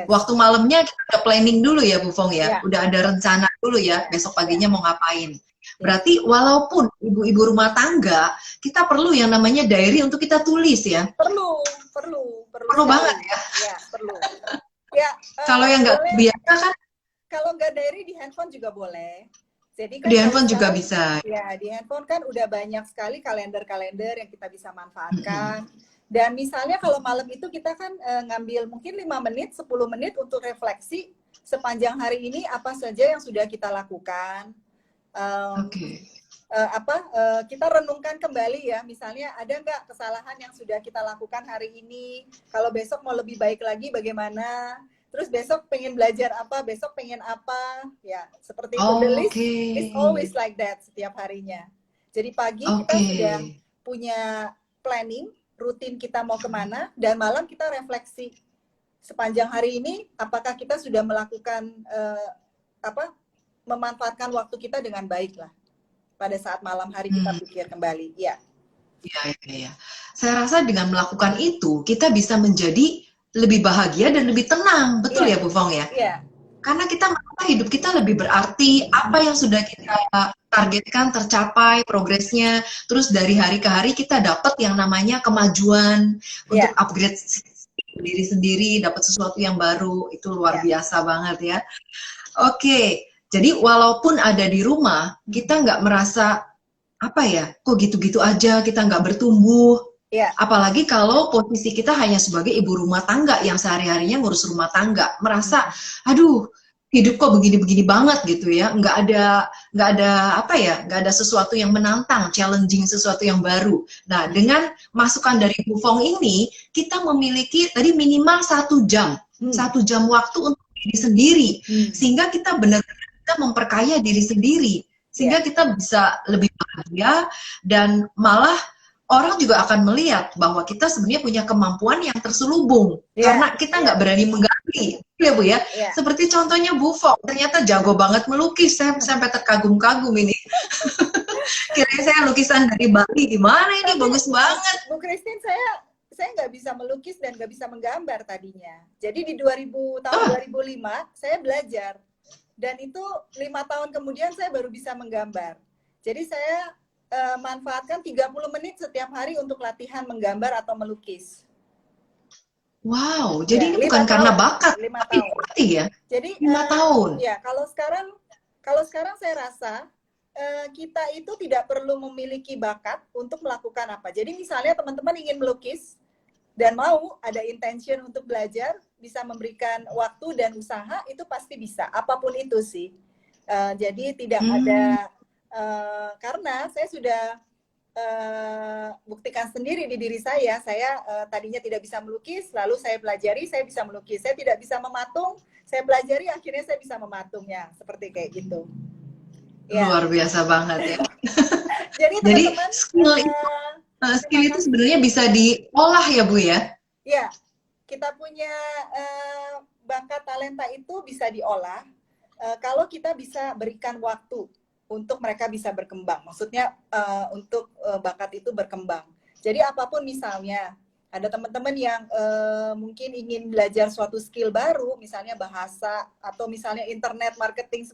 Waktu malamnya kita udah planning dulu ya, Bu Fong ya. Udah ada rencana dulu ya, besok paginya mau ngapain. Berarti walaupun ibu-ibu rumah tangga, kita perlu yang namanya diary untuk kita tulis ya. Perlu banget ya. Ya, perlu. Ya, kalau yang nggak biasa kan, kalau nggak diary di handphone juga boleh. Jadi kan di handphone juga bisa. Ya, di handphone kan udah banyak sekali kalender-kalender yang kita bisa manfaatkan. Dan misalnya kalau malam itu kita kan ngambil mungkin 5 menit, 10 menit untuk refleksi sepanjang hari ini apa saja yang sudah kita lakukan. Kita renungkan kembali ya, misalnya ada nggak kesalahan yang sudah kita lakukan hari ini, kalau besok mau lebih baik lagi bagaimana, terus besok pengen belajar apa, besok pengen apa, ya seperti itu. The list is always like that setiap harinya. Jadi pagi kita sudah punya planning, rutin kita mau kemana, dan malam kita refleksi sepanjang hari ini, apakah kita sudah melakukan memanfaatkan waktu kita dengan baik lah. Pada saat malam hari kita pikir kembali, ya. Iya. Saya rasa dengan melakukan itu, kita bisa menjadi lebih bahagia dan lebih tenang. Betul ya, Bu Fong ya? Iya. Karena kita merasa hidup kita lebih berarti, apa yang sudah kita targetkan tercapai, progresnya, terus dari hari ke hari kita dapat yang namanya kemajuan, untuk upgrade diri sendiri, dapat sesuatu yang baru, itu luar biasa banget ya. Oke. Jadi walaupun ada di rumah, kita nggak merasa, kok gitu-gitu aja, kita nggak bertumbuh. Apalagi kalau posisi kita hanya sebagai ibu rumah tangga yang sehari-harinya ngurus rumah tangga. Merasa, aduh, hidup kok begini-begini banget gitu ya. Nggak ada sesuatu yang menantang, challenging sesuatu yang baru. Nah, dengan masukan dari Bu Fong ini, kita memiliki tadi minimal 1 jam. 1 jam waktu untuk diri sendiri. Sehingga kita benar-benar memperkaya diri sendiri, sehingga kita bisa lebih bahagia, dan malah orang juga akan melihat bahwa kita sebenarnya punya kemampuan yang terselubung, karena kita nggak berani menggali, ya Bu ya. Seperti contohnya Bu Fong, ternyata jago banget melukis, saya sampai terkagum-kagum ini. Kira-kira saya lukisan dari Bali, gimana ini, bagus banget. Bu Christine, saya nggak bisa melukis dan nggak bisa menggambar tadinya. Jadi di tahun 2005 saya belajar. Dan itu 5 tahun kemudian saya baru bisa menggambar. Jadi saya manfaatkan 30 menit setiap hari untuk latihan menggambar atau melukis. Wow, Ya, jadi ini 5 bukan karena tahun, bakat, 5 tapi tahun. dilatih ya? Jadi 5 tahun. ya kalau sekarang saya rasa kita itu tidak perlu memiliki bakat untuk melakukan apa. Jadi misalnya teman-teman ingin melukis dan mau ada intention untuk belajar, bisa memberikan waktu dan usaha, itu pasti bisa. Apapun itu sih. Jadi tidak ada karena saya sudah buktikan sendiri di diri saya tadinya tidak bisa melukis, lalu saya pelajari, saya bisa melukis. Saya tidak bisa mematung, saya pelajari, akhirnya saya bisa mematungnya, seperti kayak gitu. Ya. Luar biasa banget ya. Jadi Jadi teman-teman, skill itu sebenarnya bisa diolah ya Bu ya? Ya, kita punya bakat talenta itu bisa diolah kalau kita bisa berikan waktu untuk mereka bisa berkembang. Maksudnya untuk bakat itu berkembang. Jadi apapun misalnya, ada teman-teman yang mungkin ingin belajar suatu skill baru, misalnya bahasa atau misalnya internet marketing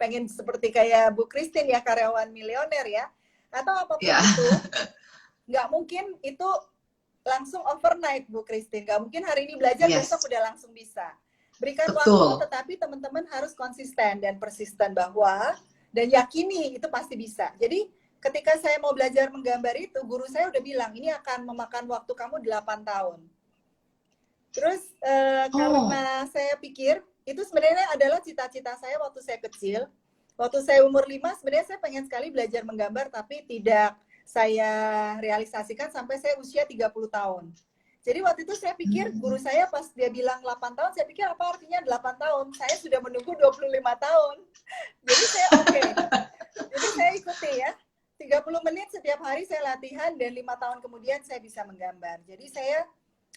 pengen seperti kayak Bu Christine ya, karyawan milioner ya, atau apapun itu, nggak mungkin itu langsung overnight Bu Christine. Nggak mungkin hari ini belajar, besok udah langsung bisa. Berikan waktu, tetapi teman-teman harus konsisten dan persisten dan yakini itu pasti bisa. Jadi ketika saya mau belajar menggambar itu, guru saya udah bilang, ini akan memakan waktu kamu 8 tahun. Terus karena saya pikir, itu sebenarnya adalah cita-cita saya waktu saya kecil. Waktu saya umur 5, sebenarnya saya pengen sekali belajar menggambar, tapi tidak saya realisasikan sampai saya usia 30 tahun. Jadi waktu itu saya pikir, guru saya pas dia bilang 8 tahun, saya pikir apa artinya 8 tahun? Saya sudah menunggu 25 tahun. Jadi saya oke. Jadi saya ikuti ya. 30 menit setiap hari saya latihan dan 5 tahun kemudian saya bisa menggambar. Jadi saya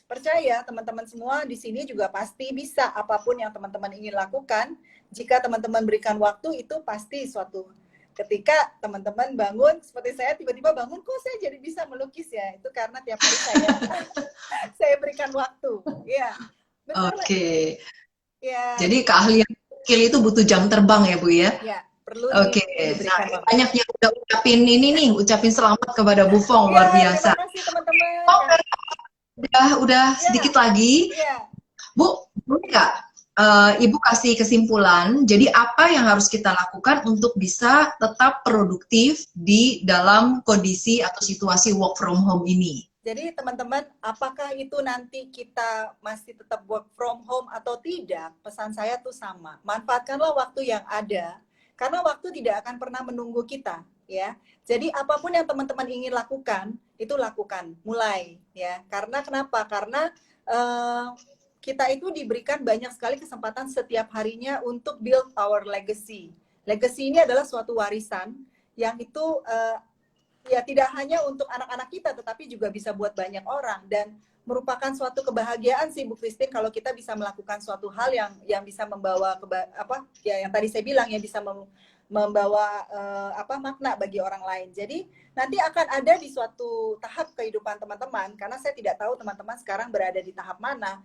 percaya teman-teman semua di sini juga pasti bisa apapun yang teman-teman ingin lakukan. Jika teman-teman berikan waktu, itu pasti suatu ketika teman-teman bangun, seperti saya tiba-tiba bangun, kok saya jadi bisa melukis ya? Itu karena tiap hari saya berikan waktu. Ya, benar. Oke. Ya. Jadi keahlian skill itu butuh jam terbang ya Bu ya? Ya, perlu diberikan waktu. Banyak yang udah ucapin selamat kepada Bu Fong, luar biasa. Terima kasih teman-teman. Udah sedikit lagi. Bu, boleh nggak Ibu kasih kesimpulan, jadi apa yang harus kita lakukan untuk bisa tetap produktif di dalam kondisi atau situasi work from home ini? Jadi teman-teman, apakah itu nanti kita masih tetap work from home atau tidak, pesan saya tuh sama. Manfaatkanlah waktu yang ada, karena waktu tidak akan pernah menunggu kita, ya. Jadi apapun yang teman-teman ingin lakukan, itu lakukan, mulai, ya. Karena kenapa? Karena kita itu diberikan banyak sekali kesempatan setiap harinya untuk build our legacy. Legacy ini adalah suatu warisan yang itu ya tidak hanya untuk anak-anak kita, tetapi juga bisa buat banyak orang, dan merupakan suatu kebahagiaan sih Bu Christine kalau kita bisa melakukan suatu hal yang bisa membawa yang tadi saya bilang, yang bisa membawa makna bagi orang lain. Jadi nanti akan ada di suatu tahap kehidupan teman-teman, karena saya tidak tahu teman-teman sekarang berada di tahap mana.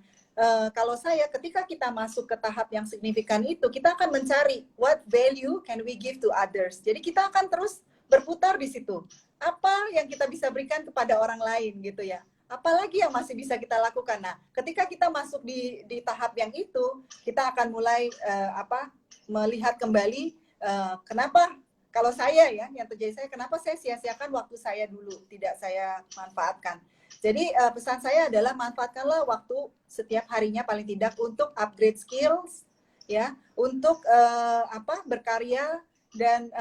Kalau saya, ketika kita masuk ke tahap yang signifikan itu, kita akan mencari what value can we give to others. Jadi kita akan terus berputar di situ. Apa yang kita bisa berikan kepada orang lain gitu ya. Apalagi yang masih bisa kita lakukan. Nah, ketika kita masuk di tahap yang itu, kita akan mulai melihat kembali kenapa kalau saya ya, yang terjadi saya, kenapa saya sia-siakan waktu saya dulu, tidak saya manfaatkan. Jadi pesan saya adalah manfaatkanlah waktu setiap harinya paling tidak untuk upgrade skills, ya, untuk berkarya dan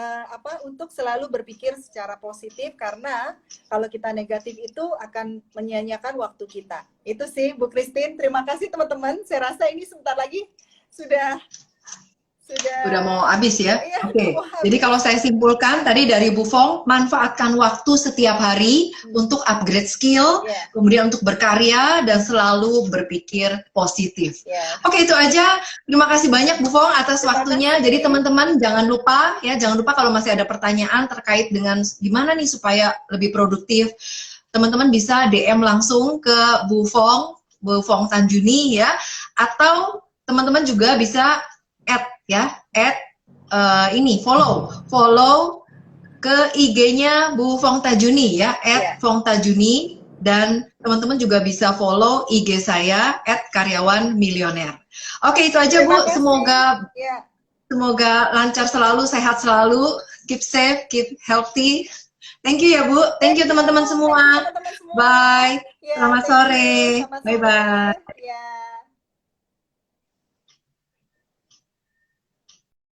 untuk selalu berpikir secara positif, karena kalau kita negatif itu akan menyia-nyiakan waktu kita. Itu sih Bu Christine. Terima kasih teman-teman. Saya rasa ini sebentar lagi sudah mau habis ya. Oke. Jadi kalau saya simpulkan tadi dari Bu Fong, manfaatkan waktu setiap hari untuk upgrade skill, kemudian untuk berkarya dan selalu berpikir positif. Oke, itu aja. Terima kasih banyak Bu Fong atas waktunya. Jadi teman-teman jangan lupa kalau masih ada pertanyaan terkait dengan gimana nih supaya lebih produktif, teman-teman bisa DM langsung ke Bu Fong Tanjuni ya, atau teman-teman juga bisa follow ke IG-nya Bu Fong Tajuni ya, @Fong Tajuni. Dan teman-teman juga bisa follow IG saya @karyawanmilioner. Oke, itu aja Terima Bu. kasih. Ya. Semoga lancar selalu, sehat selalu, keep safe, keep healthy. Thank you ya Bu. Thank you teman-teman semua. Teman-teman semua. Bye. Ya, Selamat thank you. sore. Selamat Bye sore. bye. Ya.